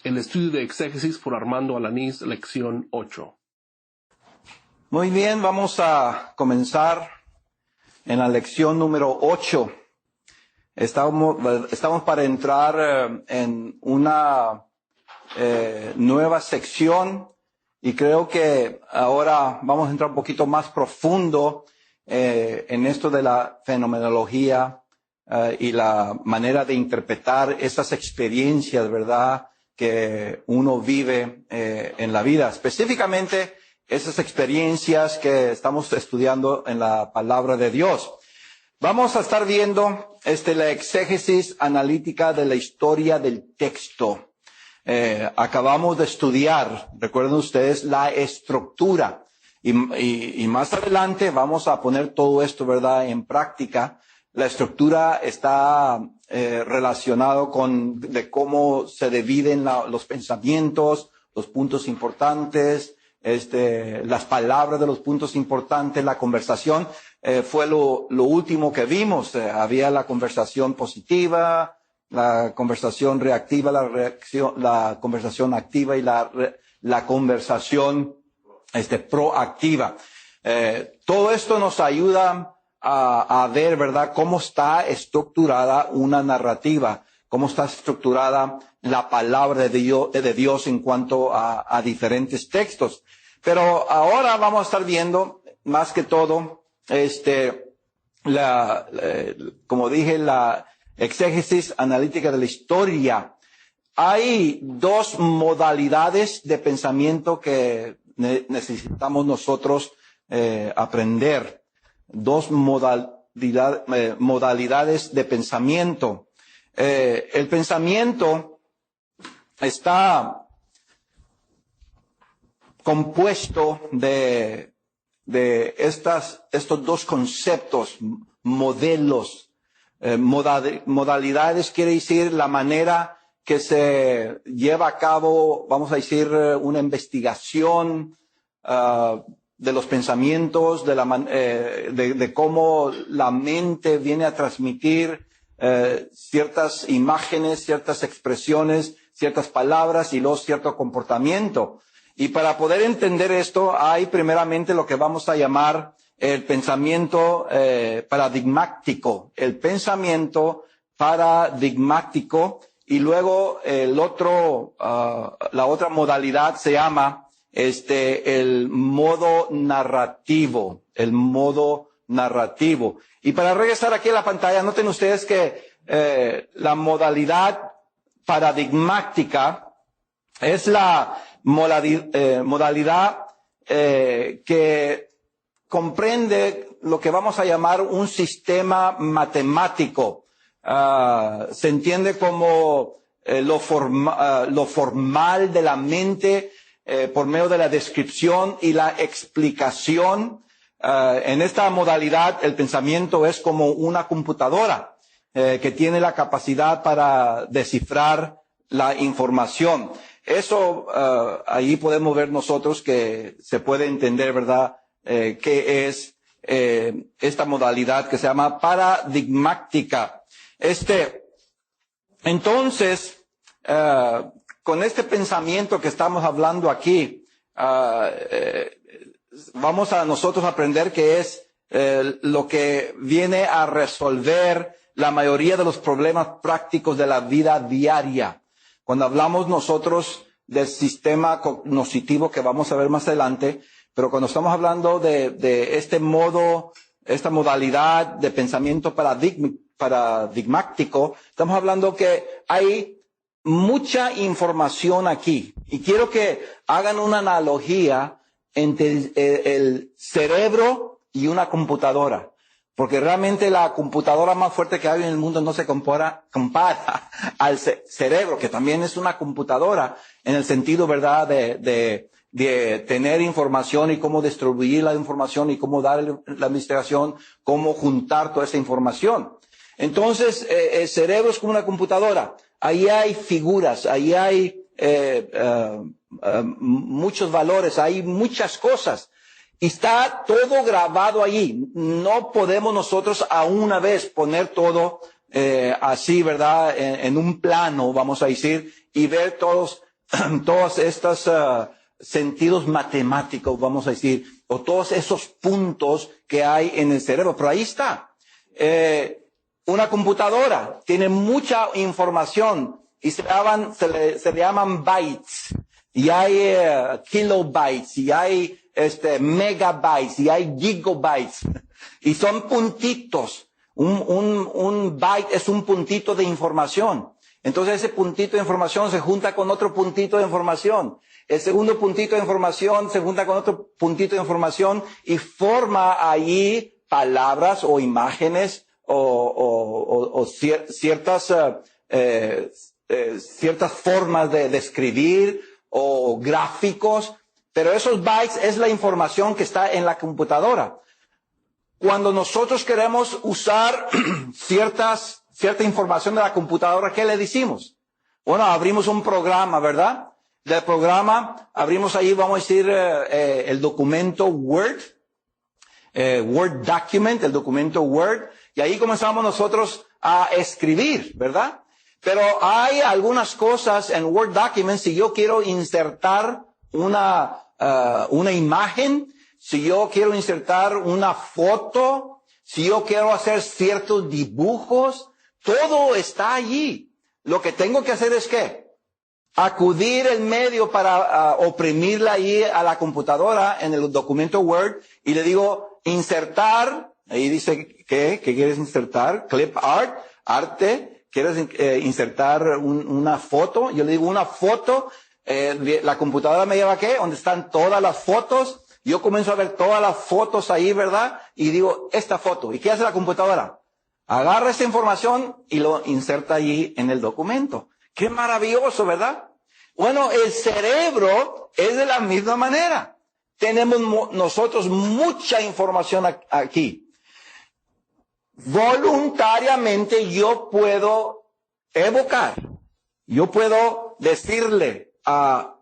El estudio de exégesis por Armando Alanís, lección 8. Muy bien, vamos a comenzar en la lección número 8. Estamos para entrar en una nueva sección y creo que ahora vamos a entrar un poquito más profundo en esto de la fenomenología y la manera de interpretar esas experiencias, ¿verdad?, que uno vive en la vida. Específicamente esas experiencias que estamos estudiando en la palabra de Dios. Vamos a estar viendo la exégesis analítica de la historia del texto. Acabamos de estudiar, recuerden ustedes, la estructura. Y más adelante vamos a poner todo esto, ¿verdad?, en práctica. La estructura está relacionado de cómo se dividen los pensamientos, los puntos importantes, las palabras de los puntos importantes, la conversación. Fue lo último que vimos. Había la conversación positiva, la conversación reactiva, la conversación activa y la conversación proactiva. Todo esto nos ayuda a ver, ¿verdad?, cómo está estructurada una narrativa, cómo está estructurada la palabra de Dios en cuanto a diferentes textos. Pero ahora vamos a estar viendo, más que todo, como dije, la exégesis analítica de la historia. Hay dos modalidades de pensamiento que necesitamos nosotros aprender. Dos modalidades de pensamiento. El pensamiento está compuesto de estos dos conceptos, modelos. Modalidades quiere decir la manera que se lleva a cabo, vamos a decir, una investigación de los pensamientos, de cómo la mente viene a transmitir ciertas imágenes, ciertas expresiones, ciertas palabras y luego cierto comportamiento. Y para poder entender esto, hay primeramente lo que vamos a llamar el pensamiento paradigmático. El pensamiento paradigmático. Y luego la otra modalidad se llama el modo narrativo. El modo narrativo. Y para regresar aquí a la pantalla, noten ustedes que la modalidad paradigmática es la modalidad que comprende lo que vamos a llamar un sistema matemático. Se entiende como lo formal de la mente por medio de la descripción y la explicación. En esta modalidad el pensamiento es como una computadora que tiene la capacidad para descifrar la información. Eso ahí podemos ver nosotros que se puede entender, ¿verdad?, qué es esta modalidad que se llama paradigmática. Entonces, con este pensamiento que estamos hablando aquí, vamos a nosotros aprender que es lo que viene a resolver la mayoría de los problemas prácticos de la vida diaria. Cuando hablamos nosotros del sistema cognitivo que vamos a ver más adelante, pero cuando estamos hablando de esta modalidad de pensamiento paradigmático, estamos hablando que hay mucha información aquí. Y quiero que hagan una analogía entre el cerebro y una computadora. Porque realmente la computadora más fuerte que hay en el mundo no se compara al cerebro, que también es una computadora en el sentido, ¿verdad?, de tener información y cómo distribuir la información y cómo dar la investigación, cómo juntar toda esa información. Entonces, el cerebro es como una computadora. Ahí hay figuras, ahí hay muchos valores, hay muchas cosas. Y está todo grabado allí. No podemos nosotros a una vez poner todo así, ¿verdad?, en un plano, vamos a decir, y ver todos todos estos sentidos matemáticos, vamos a decir, o todos esos puntos que hay en el cerebro. Pero ahí está. Una computadora tiene mucha información y se le llaman bytes. Y hay kilobytes, y hay megabytes, y hay gigabytes. Y son puntitos. Un byte es un puntito de información. Entonces ese puntito de información se junta con otro puntito de información. El segundo puntito de información se junta con otro puntito de información y forma ahí palabras o imágenes o ciertas formas de escribir o gráficos. Pero esos bytes es la información que está en la computadora. Cuando nosotros queremos usar cierta información de la computadora, ¿qué le decimos? Bueno, abrimos un programa, ¿verdad? Del programa, abrimos ahí, vamos a decir, el documento Word, Word Document, el documento Word, y ahí comenzamos nosotros a escribir, ¿verdad? Pero hay algunas cosas en Word Document, si yo quiero insertar una imagen, si yo quiero insertar una foto, si yo quiero hacer ciertos dibujos, todo está allí. Lo que tengo que hacer es ¿qué? Acudir el medio para oprimirla ahí a la computadora en el documento Word y le digo insertar. Ahí dice ¿qué quieres insertar? Clip art, arte. ¿Quieres insertar una foto? Yo le digo una foto. La computadora me lleva ¿qué? Donde están todas las fotos. Yo comienzo a ver todas las fotos ahí, ¿verdad? Y digo, esta foto. ¿Y qué hace la computadora? Agarra esta información y lo inserta allí en el documento. ¡Qué maravilloso!, ¿verdad? Bueno, el cerebro es de la misma manera. Tenemos nosotros mucha información aquí. Voluntariamente yo puedo evocar. Yo puedo decirle a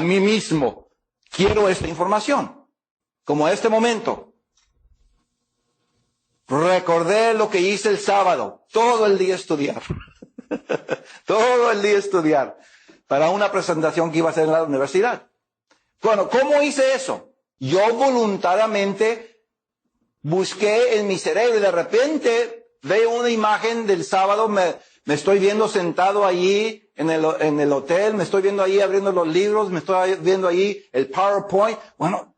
mí mismo, quiero esta información. Como este momento. Recordé lo que hice el sábado. Todo el día estudiar. Todo el día estudiar. Para una presentación que iba a hacer en la universidad. Bueno, ¿cómo hice eso? Yo voluntariamente busqué en mi cerebro y de repente veo una imagen del sábado. Me estoy viendo sentado allí en el hotel. Me estoy viendo ahí abriendo los libros. Me estoy viendo ahí el PowerPoint. Bueno,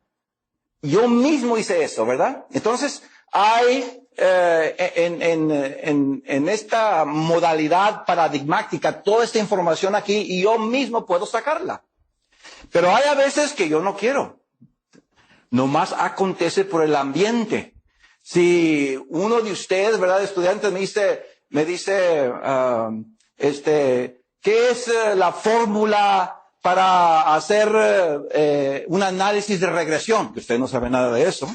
yo mismo hice eso, ¿verdad? Entonces, hay en esta modalidad paradigmática toda esta información aquí y yo mismo puedo sacarla. Pero hay a veces que yo no quiero. Nomás acontece por el ambiente. Si uno de ustedes, ¿verdad?, estudiantes me dice, ¿qué es la fórmula para hacer un análisis de regresión? Que usted no sabe nada de eso.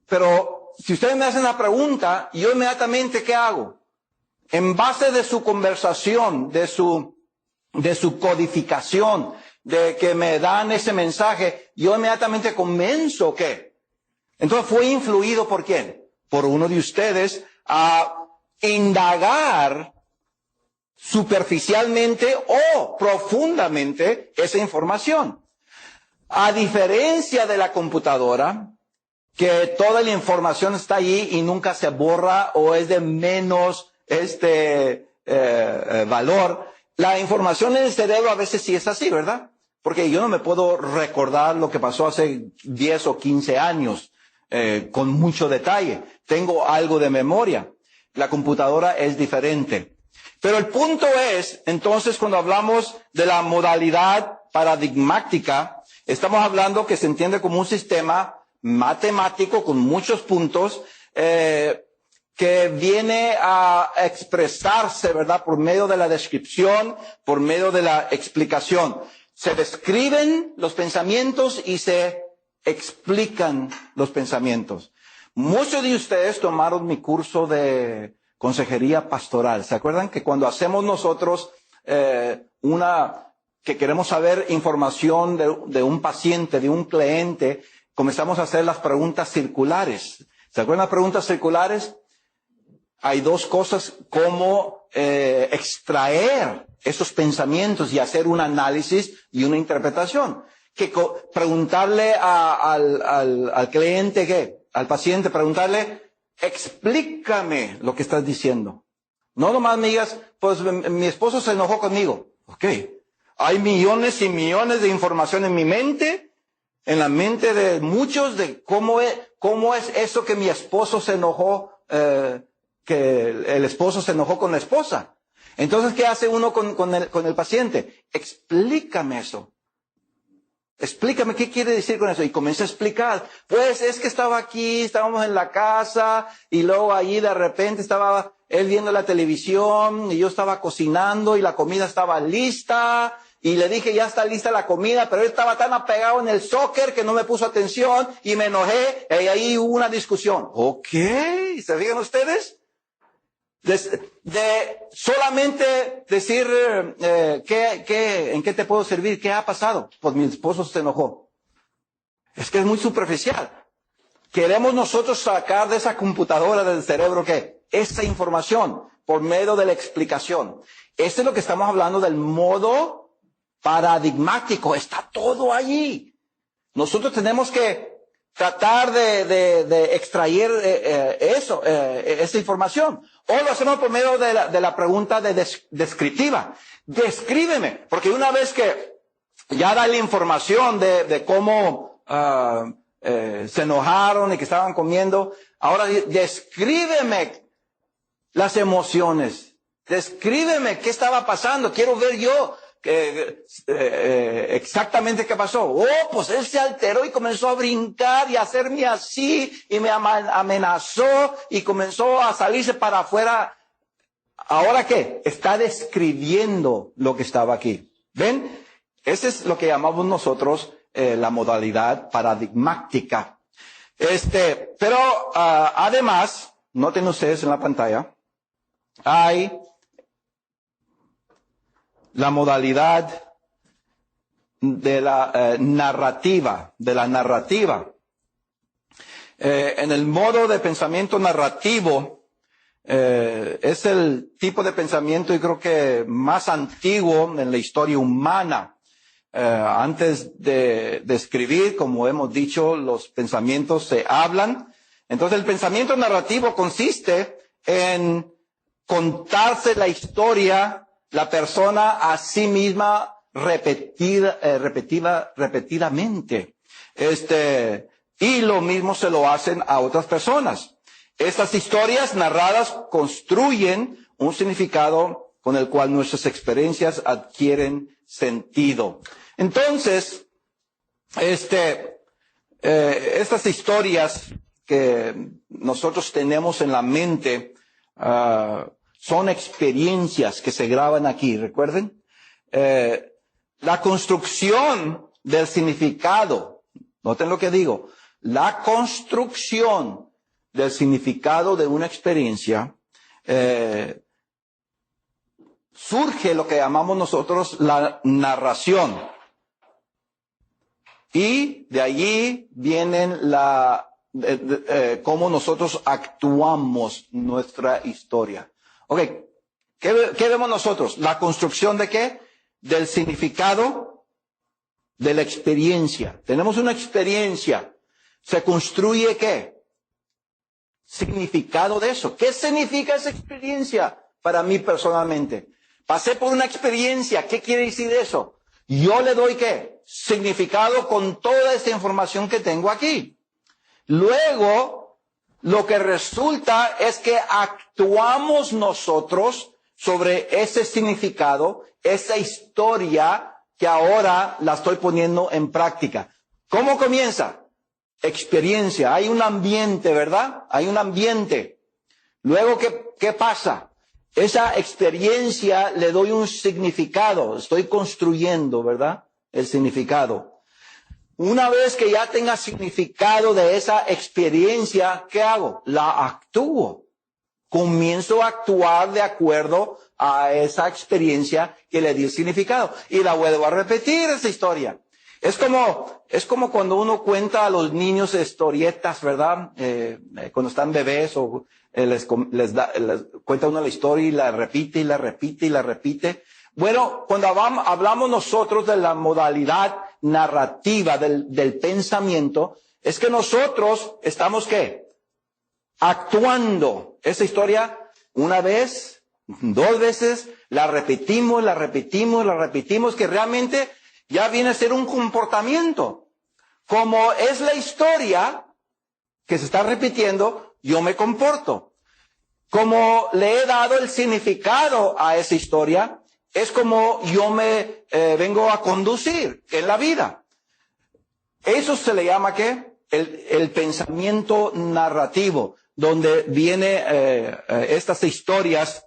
Pero si ustedes me hacen la pregunta, yo inmediatamente, ¿qué hago? En base de su conversación, de su codificación, de que me dan ese mensaje, yo inmediatamente comienzo, ¿qué? Entonces fue influido ¿por quién? Por uno de ustedes a indagar superficialmente o profundamente esa información. A diferencia de la computadora, que toda la información está allí y nunca se borra o es de menos valor, la información en el cerebro a veces sí es así, ¿verdad? Porque yo no me puedo recordar lo que pasó hace 10 o 15 años con mucho detalle. Tengo algo de memoria. La computadora es diferente. Pero el punto es, entonces, cuando hablamos de la modalidad paradigmática, estamos hablando que se entiende como un sistema matemático con muchos puntos que viene a expresarse, ¿verdad?, por medio de la descripción, por medio de la explicación. Se describen los pensamientos y se explican los pensamientos. Muchos de ustedes tomaron mi curso de consejería pastoral. ¿Se acuerdan que cuando hacemos nosotros que queremos saber información de un paciente, de un cliente, comenzamos a hacer las preguntas circulares? ¿Se acuerdan las preguntas circulares? Hay dos cosas: cómo extraer esos pensamientos y hacer un análisis y una interpretación. Que preguntarle al cliente, al paciente, preguntarle, explícame lo que estás diciendo. No nomás me digas, pues mi esposo se enojó conmigo. Ok. Hay millones y millones de información en mi mente, en la mente de muchos, de cómo es eso que mi esposo se enojó, que el esposo se enojó con la esposa. Entonces, ¿qué hace uno con el paciente? Explícame eso. Explícame qué quiere decir con eso. Y comienza a explicar. Pues es que estaba aquí, estábamos en la casa, y luego allí de repente estaba él viendo la televisión, y yo estaba cocinando, y la comida estaba lista, y le dije, ya está lista la comida, pero él estaba tan apegado en el soccer que no me puso atención, y me enojé, y ahí hubo una discusión. Ok, ¿se fijan ustedes? De solamente decir, ¿en qué te puedo servir? ¿Qué ha pasado? Pues mi esposo se enojó. Es que es muy superficial. Queremos nosotros sacar de esa computadora del cerebro, ¿qué? Esa información por medio de la explicación. Este es lo que estamos hablando del modo paradigmático. Está todo allí. Nosotros tenemos que tratar de extraer esa información. O lo hacemos por medio de la pregunta descriptiva. Descríbeme. Porque una vez que ya da la información de cómo se enojaron y que estaban comiendo, ahora descríbeme las emociones. Descríbeme qué estaba pasando. Quiero ver yo exactamente qué pasó. Oh, pues él se alteró y comenzó a brincar y a hacerme así y me amenazó y comenzó a salirse para afuera. ¿Ahora qué? Está describiendo lo que estaba aquí. ¿Ven? Ese es lo que llamamos nosotros la modalidad paradigmática. Pero además, noten ustedes en la pantalla, hay la modalidad de la narrativa, en el modo de pensamiento narrativo, es el tipo de pensamiento, y creo que más antiguo en la historia humana. Antes de escribir, como hemos dicho, los pensamientos se hablan. Entonces, el pensamiento narrativo consiste en contarse la historia, la persona a sí misma repetidamente. Y lo mismo se lo hacen a otras personas. Estas historias narradas construyen un significado con el cual nuestras experiencias adquieren sentido. Entonces, estas historias que nosotros tenemos en la mente, son experiencias que se graban aquí, ¿recuerden? La construcción del significado, noten lo que digo, la construcción del significado de una experiencia, surge lo que llamamos nosotros la narración. Y de allí vienen cómo nosotros actuamos nuestra historia. Ok, ¿qué vemos nosotros? ¿La construcción de qué? Del significado de la experiencia. Tenemos una experiencia. ¿Se construye qué? Significado de eso. ¿Qué significa esa experiencia para mí personalmente? Pasé por una experiencia. ¿Qué quiere decir eso? Yo le doy ¿qué? Significado con toda esta información que tengo aquí. Luego, lo que resulta es que actuamos nosotros sobre ese significado, esa historia que ahora la estoy poniendo en práctica. ¿Cómo comienza? Experiencia. Hay un ambiente, ¿verdad? Hay un ambiente. Luego, ¿qué pasa? Esa experiencia le doy un significado. Estoy construyendo, ¿verdad? El significado. Una vez que ya tenga significado de esa experiencia, ¿qué hago? La actúo. Comienzo a actuar de acuerdo a esa experiencia que le di el significado. Y la vuelvo a repetir esa historia. Es como cuando uno cuenta a los niños historietas, ¿verdad? Cuando están bebés o les cuenta uno la historia y la repite y la repite y la repite. Bueno, cuando hablamos nosotros de la modalidad narrativa del pensamiento, es que nosotros estamos, ¿qué? Actuando esa historia una vez, 2 veces, la repetimos, que realmente ya viene a ser un comportamiento. Como es la historia que se está repitiendo, yo me comporto. Como le he dado el significado a esa historia, es como yo me vengo a conducir en la vida. Eso se le llama, ¿qué? El pensamiento narrativo, donde viene estas historias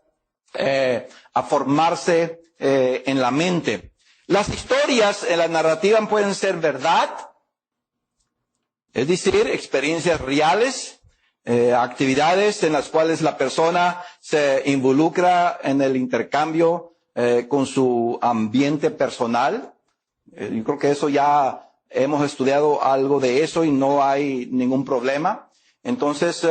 a formarse en la mente. Las historias en la narrativa pueden ser verdad, es decir, experiencias reales, actividades en las cuales la persona se involucra en el intercambio con su ambiente personal. Yo creo que eso ya hemos estudiado algo de eso y no hay ningún problema. Entonces,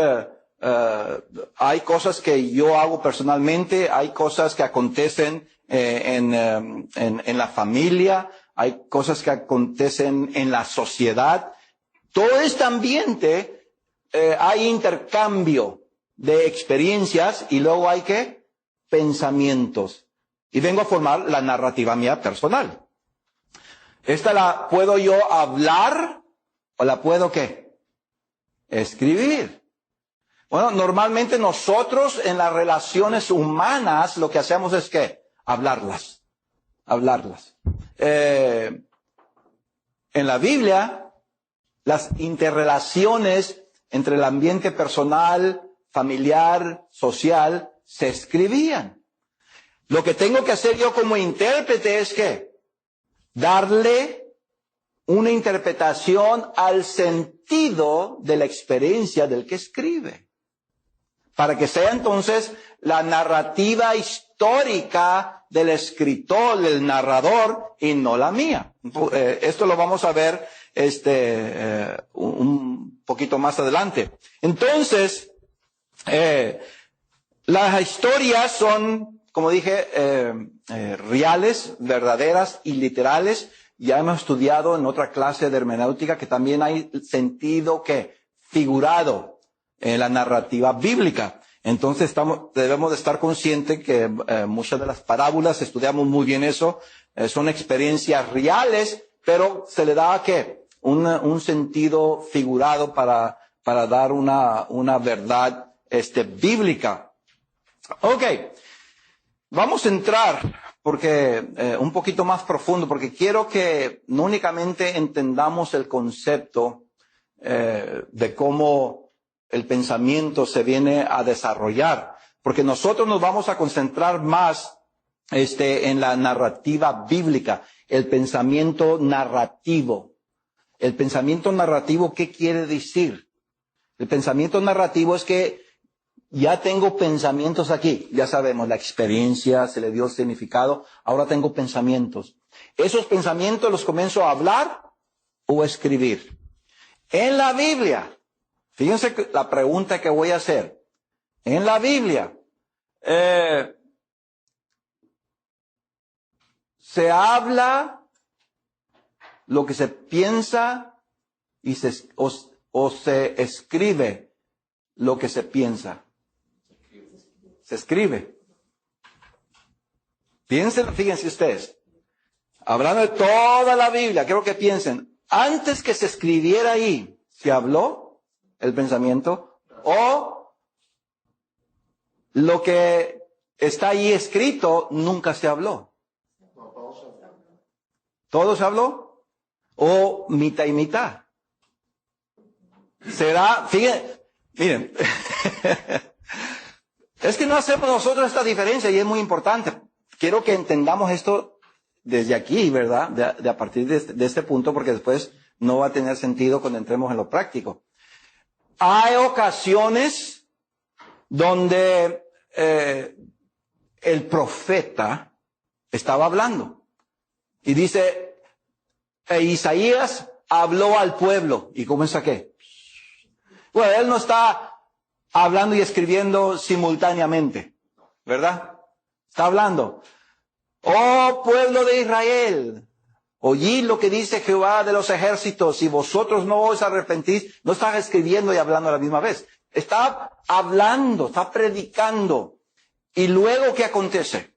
hay cosas que yo hago personalmente, hay cosas que acontecen en la familia, hay cosas que acontecen en la sociedad. Todo este ambiente, hay intercambio de experiencias y luego hay ¿qué? Pensamientos. Y vengo a formar la narrativa mía personal. ¿Esta la puedo yo hablar o la puedo qué? Escribir. Bueno, normalmente nosotros en las relaciones humanas lo que hacemos es ¿qué? Hablarlas. En la Biblia, las interrelaciones entre el ambiente personal, familiar, social, se escribían. Lo que tengo que hacer yo como intérprete es ¿qué? Darle una interpretación al sentido de la experiencia del que escribe. Para que sea entonces la narrativa histórica del escritor, del narrador, y no la mía. Esto lo vamos a ver un poquito más adelante. Entonces, las historias son, como dije, reales, verdaderas y literales. Ya hemos estudiado en otra clase de hermenéutica que también hay sentido que figurado en la narrativa bíblica. Entonces debemos de estar conscientes que muchas de las parábolas, estudiamos muy bien eso, son experiencias reales, pero se le da ¿qué? Un sentido figurado para dar una verdad bíblica. Ok, vamos a entrar porque un poquito más profundo, porque quiero que no únicamente entendamos el concepto de cómo el pensamiento se viene a desarrollar, porque nosotros nos vamos a concentrar más en la narrativa bíblica, el pensamiento narrativo. El pensamiento narrativo, ¿qué quiere decir? El pensamiento narrativo es que ya tengo pensamientos aquí, ya sabemos, la experiencia, se le dio significado, ahora tengo pensamientos. Esos pensamientos los comienzo a hablar o a escribir. En la Biblia, fíjense la pregunta que voy a hacer. En la Biblia, se habla lo que se piensa y o se escribe lo que se piensa. Se escribe. Fíjense ustedes. Hablando de toda la Biblia, quiero que piensen. Antes que se escribiera ahí, ¿se habló el pensamiento? ¿O lo que está ahí escrito nunca se habló? ¿Todo se habló? ¿O mitad y mitad? ¿Será? Miren. Es que no hacemos nosotros esta diferencia y es muy importante. Quiero que entendamos esto desde aquí, ¿verdad? De a partir de este punto, porque después no va a tener sentido cuando entremos en lo práctico. Hay ocasiones donde el profeta estaba hablando y dice, Isaías habló al pueblo. ¿Y cómo es qué? Bueno, él no está hablando y escribiendo simultáneamente, ¿verdad? Está hablando. Oh pueblo de Israel, oíd lo que dice Jehová de los ejércitos, si vosotros no os arrepentís. No está escribiendo y hablando a la misma vez. Está hablando, está predicando. Y luego, ¿qué acontece?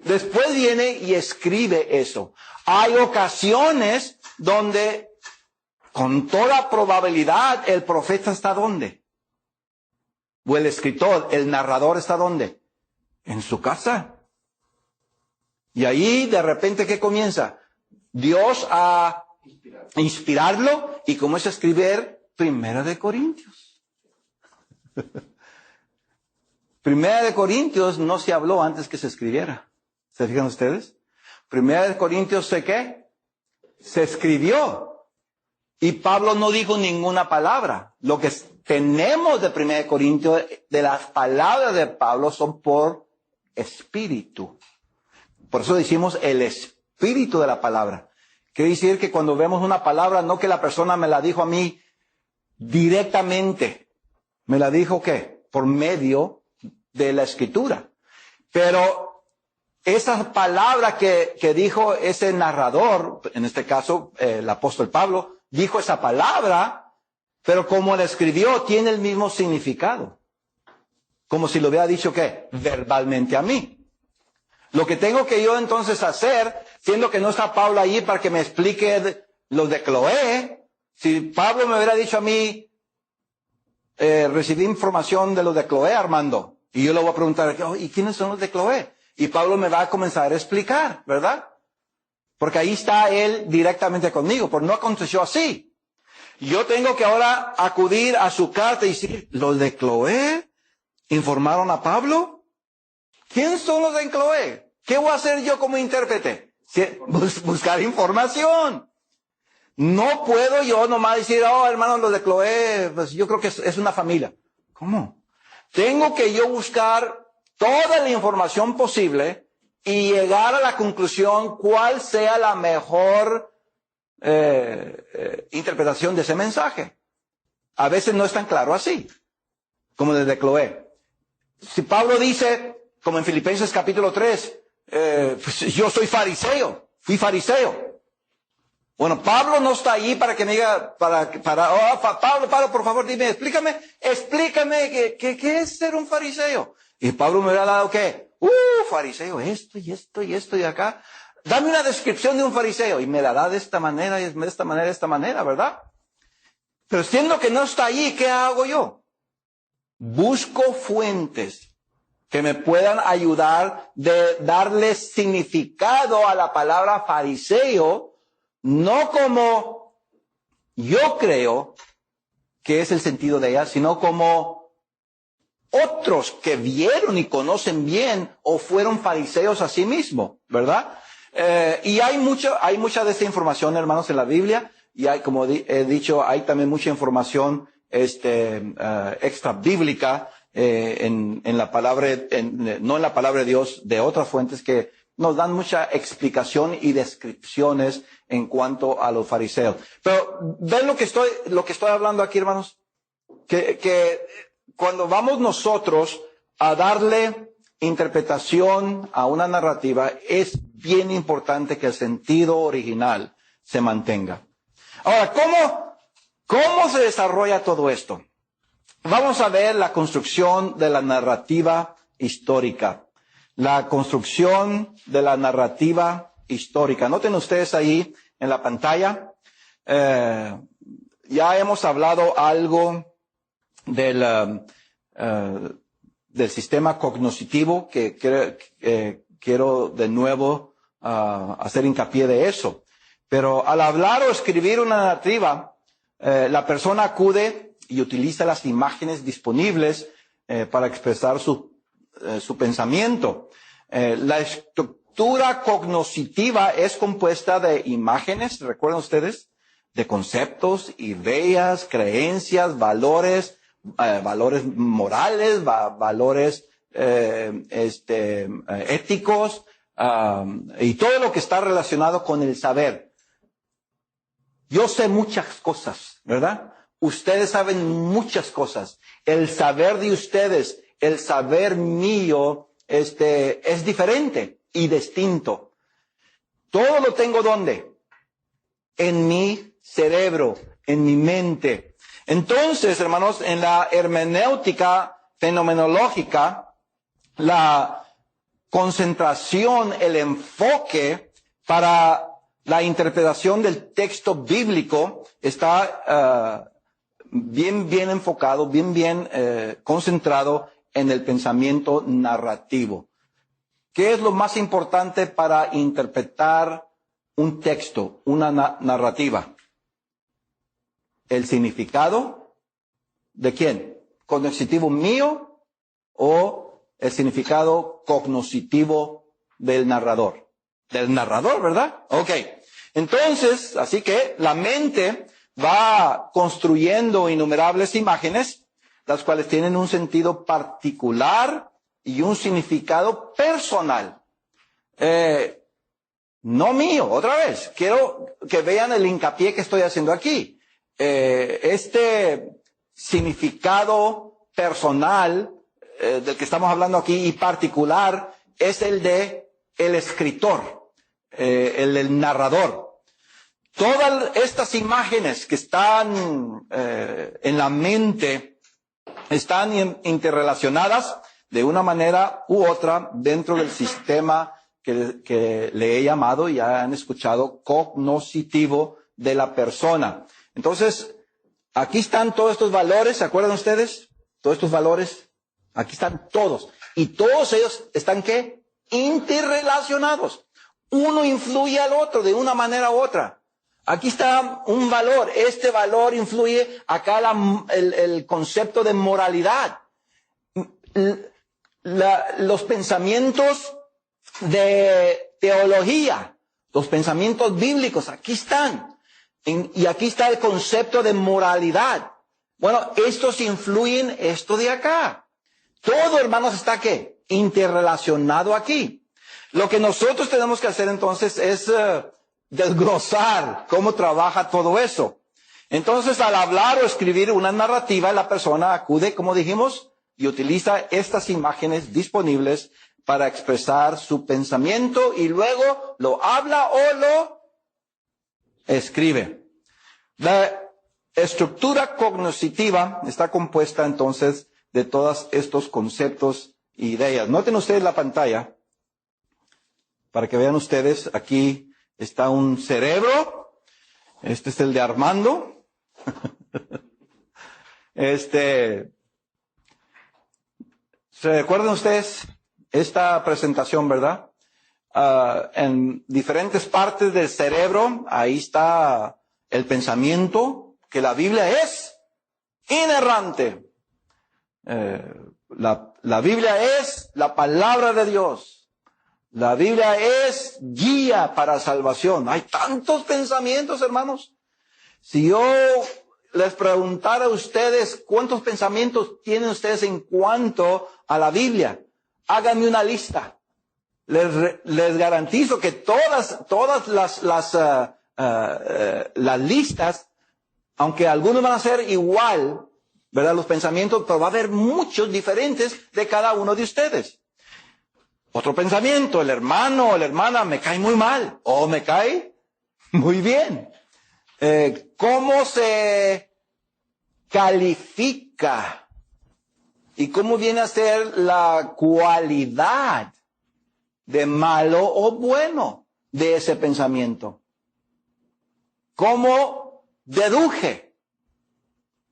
Después viene y escribe eso. Hay ocasiones donde, con toda probabilidad, el profeta está ¿dónde? O el escritor, el narrador está ¿dónde? En su casa. Y ahí, de repente, ¿qué comienza? Dios a inspirarlo y comienza a escribir Primera de Corintios. Primera de Corintios no se habló antes que se escribiera. ¿Se fijan ustedes? Primera de Corintios, ¿sé qué? Se escribió. Y Pablo no dijo ninguna palabra. Lo que tenemos de Primera de Corintios, de las palabras de Pablo, son por espíritu. Por eso decimos el espíritu de la palabra. Quiere decir que cuando vemos una palabra, no que la persona me la dijo a mí directamente. Me la dijo, ¿qué? Por medio de la escritura. Pero esa palabra que dijo ese narrador, en este caso el apóstol Pablo, dijo esa palabra, pero como la escribió, tiene el mismo significado. Como si lo hubiera dicho, ¿qué? Verbalmente a mí. Lo que tengo que yo entonces hacer, siendo que no está Pablo allí para que me explique los de Cloé, si Pablo me hubiera dicho a mí, recibí información de los de Cloé, Armando, y yo le voy a preguntar, ¿y quiénes son los de Cloé? Y Pablo me va a comenzar a explicar, ¿verdad? Porque ahí está él directamente conmigo, pero no aconteció así. Yo tengo que ahora acudir a su carta y decir, ¿los de Cloé informaron a Pablo? ¿Quién son los de Cloé? ¿Qué voy a hacer yo como intérprete? Buscar información. No puedo yo nomás decir, oh, hermanos, los de Cloé, pues yo creo que es una familia. ¿Cómo? Tengo que yo buscar toda la información posible y llegar a la conclusión cuál sea la mejor interpretación de ese mensaje. A veces no es tan claro así, como desde Cloé. Si Pablo dice, como en Filipenses capítulo 3, pues yo soy fariseo, fui fariseo. Bueno, Pablo no está ahí para que me diga, Pablo, por favor, dime, explícame, ¿qué es ser un fariseo? Y Pablo me hubiera dado, ¿qué? Fariseo, esto y esto y esto y acá. Dame una descripción de un fariseo. Y me la da de esta manera, de esta manera, ¿verdad? Pero siendo que no está ahí, ¿qué hago yo? Busco fuentes que me puedan ayudar de darle significado a la palabra fariseo, no como yo creo que es el sentido de ella, sino como otros que vieron y conocen bien o fueron fariseos a sí mismos, ¿verdad? Y hay mucha de esta información, hermanos, en la Biblia, y hay, como he dicho, hay también mucha información extra bíblica en la palabra, no en la palabra de Dios, de otras fuentes que nos dan mucha explicación y descripciones en cuanto a los fariseos. Pero ven lo que estoy hablando aquí, hermanos, que cuando vamos nosotros a darle interpretación a una narrativa, es bien importante que el sentido original se mantenga. Ahora, ¿cómo se desarrolla todo esto? Vamos a ver la construcción de la narrativa histórica. La construcción de la narrativa histórica. Noten ustedes ahí en la pantalla, ya hemos hablado algo del sistema cognoscitivo, que quiero de nuevo hacer hincapié de eso. Pero al hablar o escribir una narrativa, la persona acude y utiliza las imágenes disponibles para expresar su pensamiento. La estructura cognoscitiva es compuesta de imágenes, ¿recuerdan ustedes? De conceptos, ideas, creencias, valores morales, valores éticos, y todo lo que está relacionado con el saber. Yo sé muchas cosas, ¿verdad? Ustedes saben muchas cosas. El saber de ustedes, el saber mío, es diferente. y distinto. Todo lo tengo ¿dónde? En mi cerebro, en mi mente. Entonces, hermanos, en la hermenéutica fenomenológica, la concentración, el enfoque para la interpretación del texto bíblico está bien enfocado, bien concentrado en el pensamiento narrativo. ¿Qué es lo más importante para interpretar un texto, una narrativa? ¿El significado de quién? ¿Cognoscitivo mío o el significado cognoscitivo del narrador? Del narrador, ¿verdad? Ok. Entonces, así que la mente va construyendo innumerables imágenes, las cuales tienen un sentido particular y un significado personal. No mío, otra vez. Quiero que vean el hincapié que estoy haciendo aquí. Este significado personal del que estamos hablando aquí y particular es el de el escritor, el narrador. Todas estas imágenes que están en la mente están interrelacionadas de una manera u otra dentro del sistema que le he llamado, y ya han escuchado, cognoscitivo de la persona. Entonces, aquí están todos estos valores, ¿se acuerdan ustedes? Todos estos valores, aquí están todos. Y todos ellos están, ¿qué? Interrelacionados. Uno influye al otro de una manera u otra. Aquí está un valor. Este valor influye acá el concepto de moralidad. Los pensamientos de teología, los pensamientos bíblicos, aquí están. Y aquí está el concepto de moralidad. Bueno, estos influyen esto de acá. Todo, hermanos, está ¿qué? Interrelacionado aquí. Lo que nosotros tenemos que hacer entonces es desglosar cómo trabaja todo eso. Entonces, al hablar o escribir una narrativa, la persona acude, como dijimos, y utiliza estas imágenes disponibles para expresar su pensamiento y luego lo habla o lo escribe. La estructura cognoscitiva está compuesta entonces de todos estos conceptos e ideas. Noten ustedes la pantalla para que vean ustedes. Aquí está un cerebro. Este es el de Armando. ¿Se recuerdan ustedes esta presentación, verdad? En diferentes partes del cerebro, ahí está el pensamiento, que la Biblia es inerrante. La Biblia es la palabra de Dios. La Biblia es guía para salvación. Hay tantos pensamientos, hermanos. Si yo les preguntara a ustedes cuántos pensamientos tienen ustedes en cuanto a la Biblia, háganme una lista. Les garantizo que todas las listas, aunque algunos van a ser igual, ¿verdad? Los pensamientos, pero va a haber muchos diferentes de cada uno de ustedes. Otro pensamiento, el hermano o la hermana me cae muy mal o me cae muy bien. ¿Cómo se califica y cómo viene a ser la cualidad de malo o bueno de ese pensamiento? ¿Cómo deduje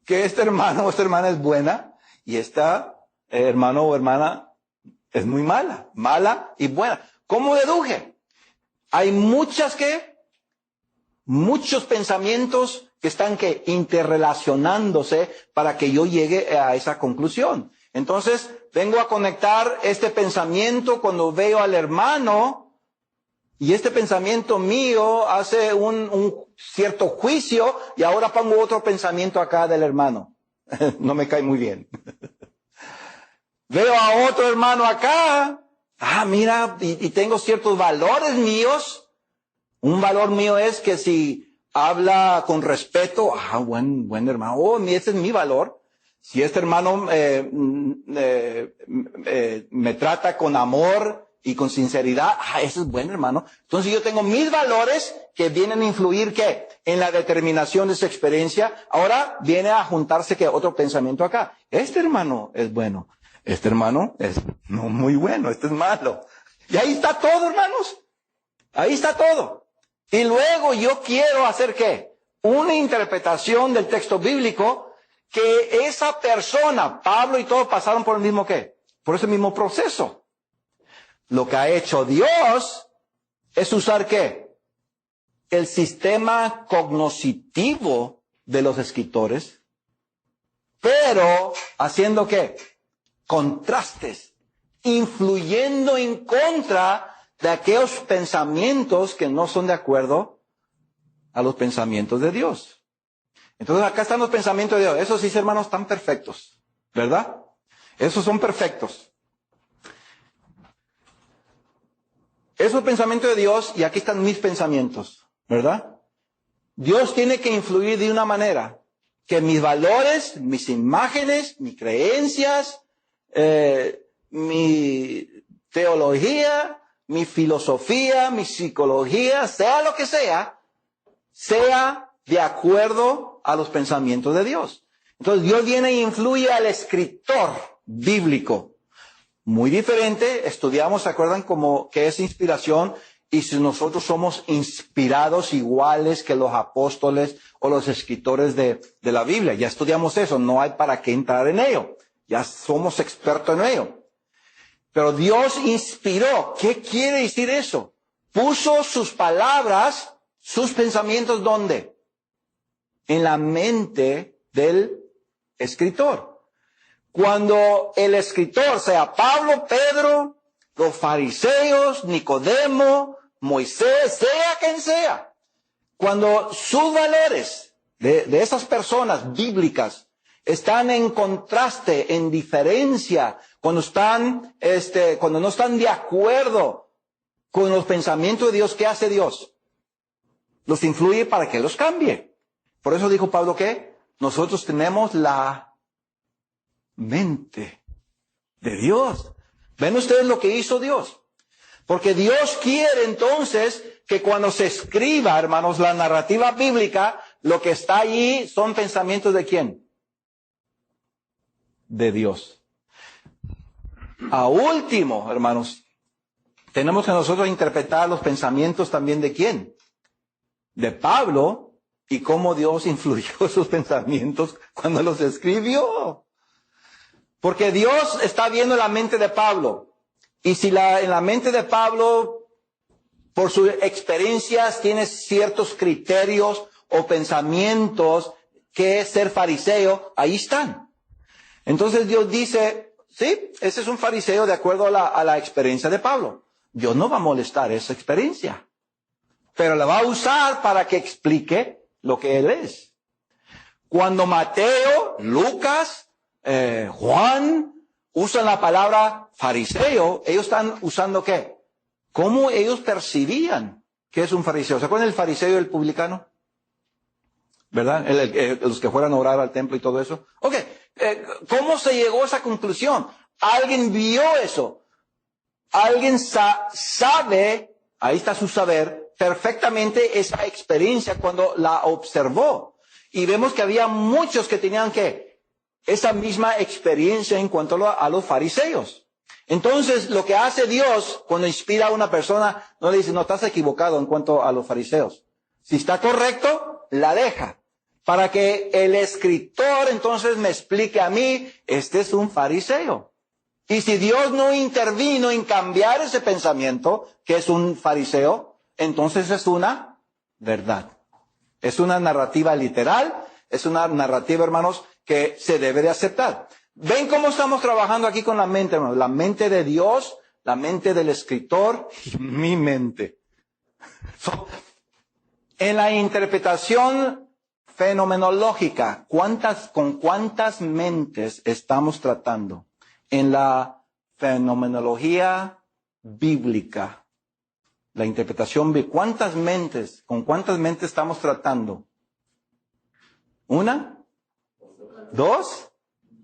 que este hermano o esta hermana es buena y esta hermano o hermana es muy mala y buena? ¿Cómo deduje? Hay muchos pensamientos que están interrelacionándose para que yo llegue a esa conclusión. Entonces, vengo a conectar este pensamiento cuando veo al hermano, y este pensamiento mío hace un cierto juicio, y ahora pongo otro pensamiento acá del hermano. No me cae muy bien. Veo a otro hermano acá. Mira, y tengo ciertos valores míos. Un valor mío es que si habla con respeto, buen hermano, ese es mi valor. Si este hermano me trata con amor y con sinceridad, eso es bueno, hermano. Entonces yo tengo mis valores que vienen a influir, ¿qué? En la determinación de esa experiencia. Ahora viene a juntarse, ¿qué? Otro pensamiento acá. Este hermano es bueno. Este hermano es no muy bueno. Este es malo. Y ahí está todo, hermanos. Ahí está todo. Y luego yo quiero hacer, ¿qué? Una interpretación del texto bíblico que esa persona, Pablo y todos pasaron por el mismo, ¿qué? Por ese mismo proceso. Lo que ha hecho Dios es usar, ¿qué? El sistema cognoscitivo de los escritores, pero haciendo, ¿qué? Contrastes, influyendo en contra de aquellos pensamientos que no son de acuerdo a los pensamientos de Dios. Entonces acá están los pensamientos de Dios. Esos sí, hermanos, están perfectos, ¿verdad? Esos son perfectos. Esos pensamientos de Dios, y aquí están mis pensamientos, ¿verdad? Dios tiene que influir de una manera que mis valores, mis imágenes, mis creencias, mi teología, mi filosofía, mi psicología, sea lo que sea de acuerdo a los pensamientos de Dios. Entonces Dios viene e influye al escritor bíblico. Muy diferente, estudiamos, ¿se acuerdan como que es inspiración? Y si nosotros somos inspirados iguales que los apóstoles o los escritores de la Biblia. Ya estudiamos eso, no hay para qué entrar en ello. Ya somos expertos en ello. Pero Dios inspiró. ¿Qué quiere decir eso? Puso sus palabras, sus pensamientos, ¿dónde? En la mente del escritor. Cuando el escritor, sea Pablo, Pedro, los fariseos, Nicodemo, Moisés, sea quien sea, cuando sus valores de esas personas bíblicas están en contraste, en diferencia, cuando no están de acuerdo con los pensamientos de Dios, ¿qué hace Dios? Los influye para que los cambie. Por eso dijo Pablo que nosotros tenemos la mente de Dios. ¿Ven ustedes lo que hizo Dios? Porque Dios quiere entonces que cuando se escriba, hermanos, la narrativa bíblica, lo que está allí son pensamientos ¿de quién? De Dios. A último, hermanos, tenemos que nosotros interpretar los pensamientos también ¿de quién? De Pablo, y cómo Dios influyó sus pensamientos cuando los escribió. Porque Dios está viendo la mente de Pablo. Y si en la mente de Pablo, por sus experiencias, tiene ciertos criterios o pensamientos que es ser fariseo, ahí están. Entonces Dios dice, sí, ese es un fariseo de acuerdo a la experiencia de Pablo. Dios no va a molestar esa experiencia, pero la va a usar para que explique lo que él es. Cuando Mateo, Lucas, Juan usan la palabra fariseo, ellos están usando ¿qué? ¿Cómo ellos percibían que es un fariseo? ¿Se acuerdan del fariseo y el publicano? ¿Verdad? Los que fueran a orar al templo y todo eso. Ok, ¿cómo se llegó a esa conclusión? Alguien vio eso. Alguien sabe, ahí está su saber, perfectamente esa experiencia cuando la observó. Y vemos que había muchos que tenían ¿qué? Esa misma experiencia en cuanto a los fariseos. Entonces, lo que hace Dios cuando inspira a una persona, no le dice, no, estás equivocado en cuanto a los fariseos. Si está correcto, la deja. Para que el escritor entonces me explique a mí, este es un fariseo. Y si Dios no intervino en cambiar ese pensamiento, que es un fariseo, entonces es una verdad. Es una narrativa literal, es una narrativa, hermanos, que se debe de aceptar. ¿Ven cómo estamos trabajando aquí con la mente, hermanos? La mente de Dios, la mente del escritor y mi mente. En la interpretación fenomenológica, ¿con cuántas mentes estamos tratando? En la fenomenología bíblica, la interpretación bíblica, ¿con cuántas mentes estamos tratando? ¿Una? ¿2?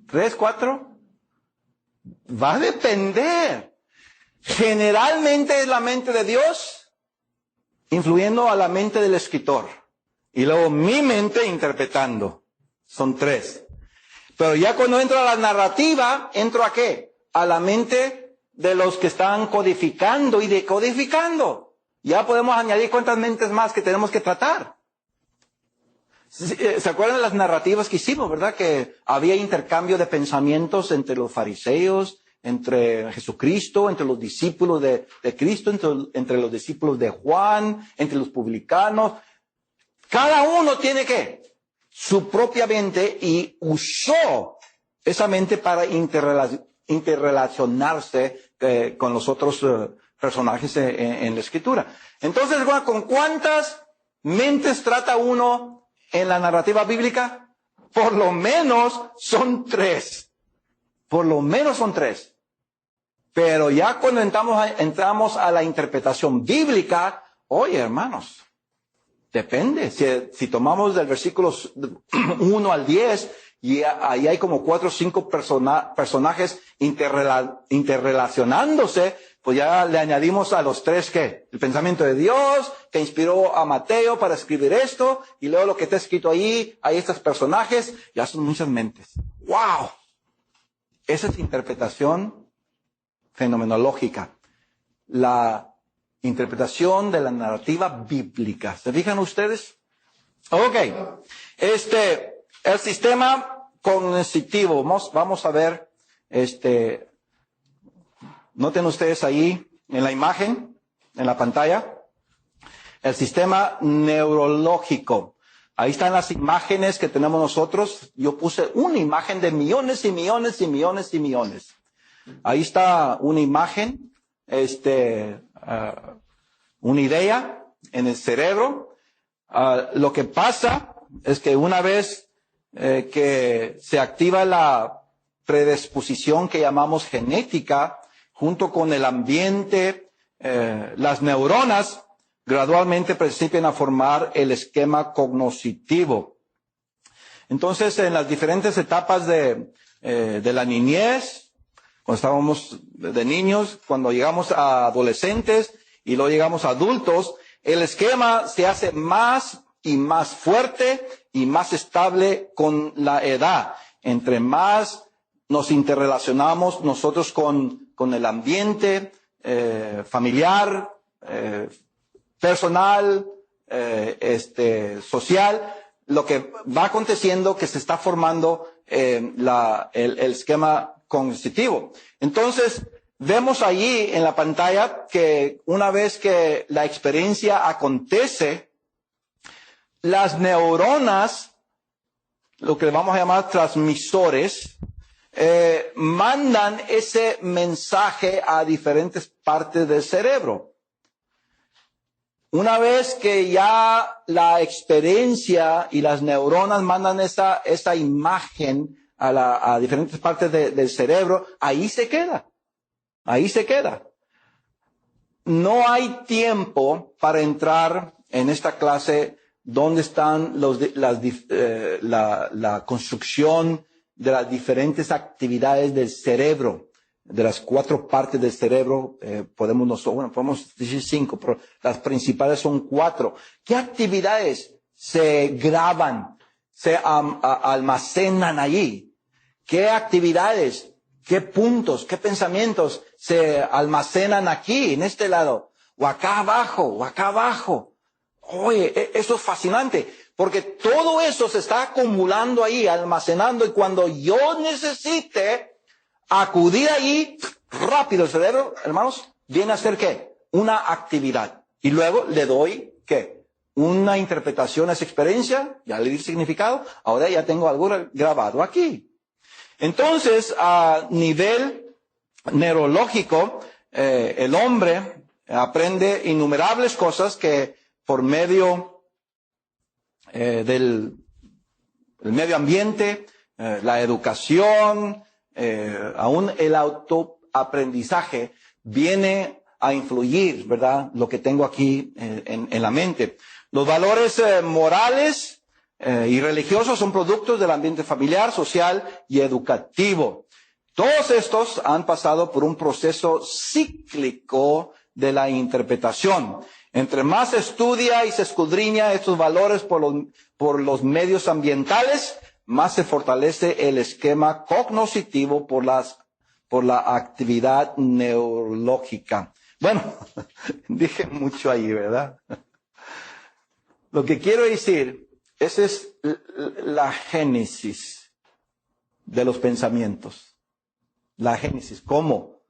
¿3? ¿4? Va a depender. Generalmente es la mente de Dios influyendo a la mente del escritor. Y luego mi mente interpretando. Son 3. Pero ya cuando entro a la narrativa, ¿entro a qué? A la mente de los que están codificando y decodificando. Ya podemos añadir cuántas mentes más que tenemos que tratar. ¿Se acuerdan de las narrativas que hicimos, verdad? Que había intercambio de pensamientos entre los fariseos, entre Jesucristo, entre los discípulos de Cristo, entre los discípulos de Juan, entre los publicanos. Cada uno tiene ¿qué? Su propia mente y usó esa mente para interrelacionarse con los otros personajes en la Escritura. Entonces, ¿con cuántas mentes trata uno en la narrativa bíblica? Por lo menos son 3. Por lo menos son 3. Pero ya cuando entramos a la interpretación bíblica, oye, hermanos, depende. Si tomamos del versículos 1 al 10, y ahí hay como 4 o 5 personajes interrelacionándose, pues ya le añadimos a los 3 ¿qué? El pensamiento de Dios, que inspiró a Mateo para escribir esto, y luego lo que está escrito ahí, hay estos personajes, ya son muchas mentes. ¡Wow! Esa es interpretación fenomenológica. La interpretación de la narrativa bíblica. ¿Se fijan ustedes? Ok. El sistema cognitivo. Vamos a ver, noten ustedes ahí en la imagen, en la pantalla, el sistema neurológico. Ahí están las imágenes que tenemos nosotros. Yo puse una imagen de millones y millones y millones y millones. Ahí está una imagen, una idea en el cerebro. Lo que pasa es que una vez que se activa la predisposición que llamamos genética, junto con el ambiente, las neuronas gradualmente principian a formar el esquema cognitivo. Entonces, en las diferentes etapas de la niñez, cuando estábamos de niños, cuando llegamos a adolescentes y luego llegamos a adultos, el esquema se hace más y más fuerte y más estable con la edad. Entre más nos interrelacionamos nosotros con el ambiente familiar, personal, social, lo que va aconteciendo que se está formando el esquema cognitivo. Entonces, vemos allí en la pantalla que una vez que la experiencia acontece, las neuronas, lo que vamos a llamar transmisores, mandan ese mensaje a diferentes partes del cerebro. Una vez que ya la experiencia y las neuronas mandan esa imagen a diferentes partes del cerebro, ahí se queda. Ahí se queda. No hay tiempo para entrar en esta clase donde están la construcción de las diferentes actividades del cerebro, de las 4 partes del cerebro. Podemos decir 5, pero las principales son 4. ¿Qué actividades se graban, se almacenan allí? ¿Qué actividades, qué puntos, qué pensamientos se almacenan aquí, en este lado, o acá abajo? Oye, eso es fascinante, porque todo eso se está acumulando ahí, almacenando, y cuando yo necesite acudir ahí, rápido el cerebro, hermanos, viene a hacer ¿qué? Una actividad. Y luego le doy ¿qué? Una interpretación a esa experiencia, ya le di significado, ahora ya tengo algo grabado aquí. Entonces, a nivel neurológico, el hombre aprende innumerables cosas que por medio del medio ambiente, la educación, aún el autoaprendizaje viene a influir, ¿verdad? Lo que tengo aquí en la mente. Los valores morales y religiosos son productos del ambiente familiar, social y educativo. Todos estos han pasado por un proceso cíclico de la interpretación. Entre más se estudia y se escudriña estos valores por los medios ambientales, más se fortalece el esquema cognoscitivo por la actividad neurológica. Bueno, dije mucho ahí, ¿verdad? Lo que quiero decir, esa es la génesis de los pensamientos. La génesis, cómo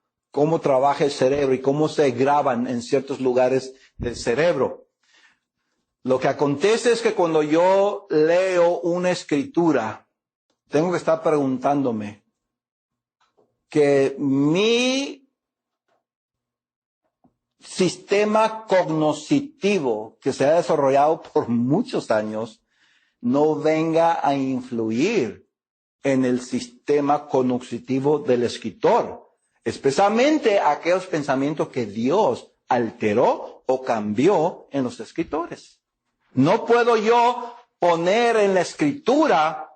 trabaja el cerebro y cómo se graban en ciertos lugares del cerebro. Lo que acontece es que cuando yo leo una escritura, tengo que estar preguntándome que mi sistema cognoscitivo que se ha desarrollado por muchos años no venga a influir en el sistema cognoscitivo del escritor, especialmente aquellos pensamientos que Dios alteró o cambió en los escritores. No puedo yo poner en la escritura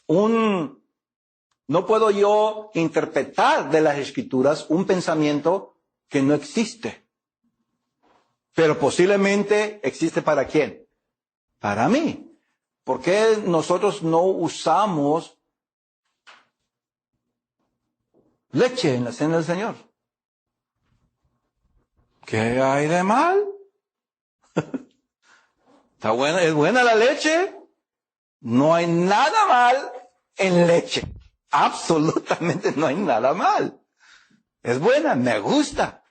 no puedo yo interpretar de las escrituras un pensamiento que no existe. Pero posiblemente existe ¿para quién? Para mí. ¿Por qué nosotros no usamos leche en la cena del Señor? ¿Qué hay de mal? ¿Está buena? ¿Es buena la leche? No hay nada mal en leche. Absolutamente no hay nada mal. Es buena, me gusta.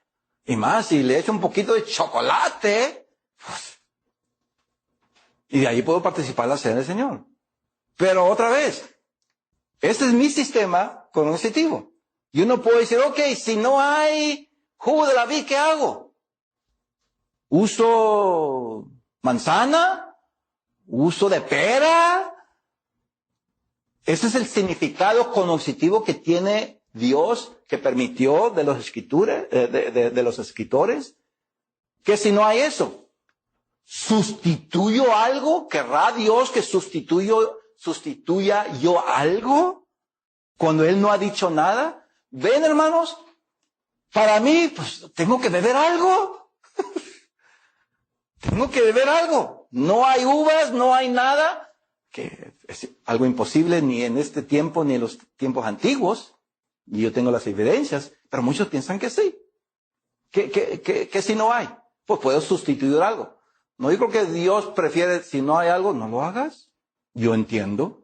Y más, si le echo un poquito de chocolate, pues, y de ahí puedo participar en la cena del Señor. Pero otra vez, este es mi sistema cognitivo. Yo no puedo decir, ok, si no hay jugo de la vid, ¿qué hago? ¿Uso manzana? ¿Uso de pera? Ese es el significado cognitivo que tiene Dios, que permitió de los escritores, de los escritores. Que si no hay eso, ¿sustituyo algo? ¿Querrá Dios que sustituya yo algo cuando Él no ha dicho nada? ¿Ven, hermanos? Para mí, pues, tengo que beber algo. Tengo que beber algo. No hay uvas, no hay nada. Que es algo imposible ni en este tiempo ni en los tiempos antiguos. Y yo tengo las evidencias. Pero muchos piensan que sí. Que si no hay, pues puedo sustituir algo. No, yo creo que Dios prefiere, si no hay algo, no lo hagas. Yo entiendo.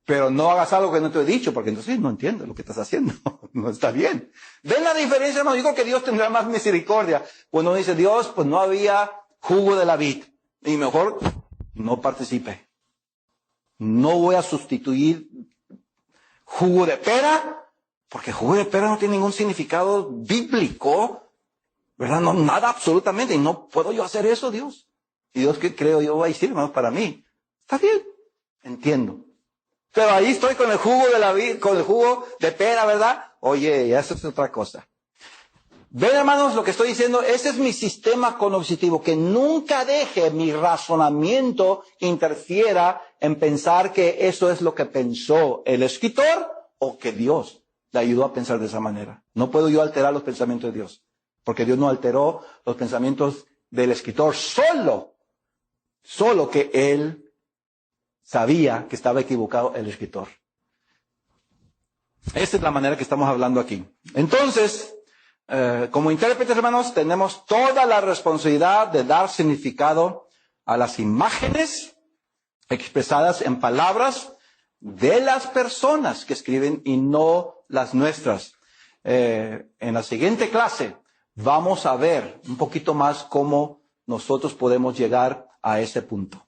Pero no hagas algo que no te he dicho, porque entonces no entiendo lo que estás haciendo. No está bien. ¿Ven la diferencia? No, yo creo que Dios tendrá más misericordia. Cuando dice Dios, pues no había jugo de la vid. Y mejor no participe. No voy a sustituir jugo de pera, porque jugo de pera no tiene ningún significado bíblico, ¿verdad? No, nada absolutamente. Y no puedo yo hacer eso, Dios. Y Dios, que creo yo va a decir, hermano, para mí. Está bien. Entiendo. Pero ahí estoy con el jugo de la vid, con el jugo de pera, ¿verdad? Oye, eso es otra cosa. Ven, hermanos, lo que estoy diciendo, ese es mi sistema cognitivo, que nunca deje mi razonamiento interfiera en pensar que eso es lo que pensó el escritor o que Dios le ayudó a pensar de esa manera. No puedo yo alterar los pensamientos de Dios, porque Dios no alteró los pensamientos del escritor, solo que Él sabía que estaba equivocado el escritor. Esta es la manera que estamos hablando aquí. Entonces, como intérpretes, hermanos, tenemos toda la responsabilidad de dar significado a las imágenes expresadas en palabras de las personas que escriben y no las nuestras. En la siguiente clase vamos a ver un poquito más cómo nosotros podemos llegar a ese punto.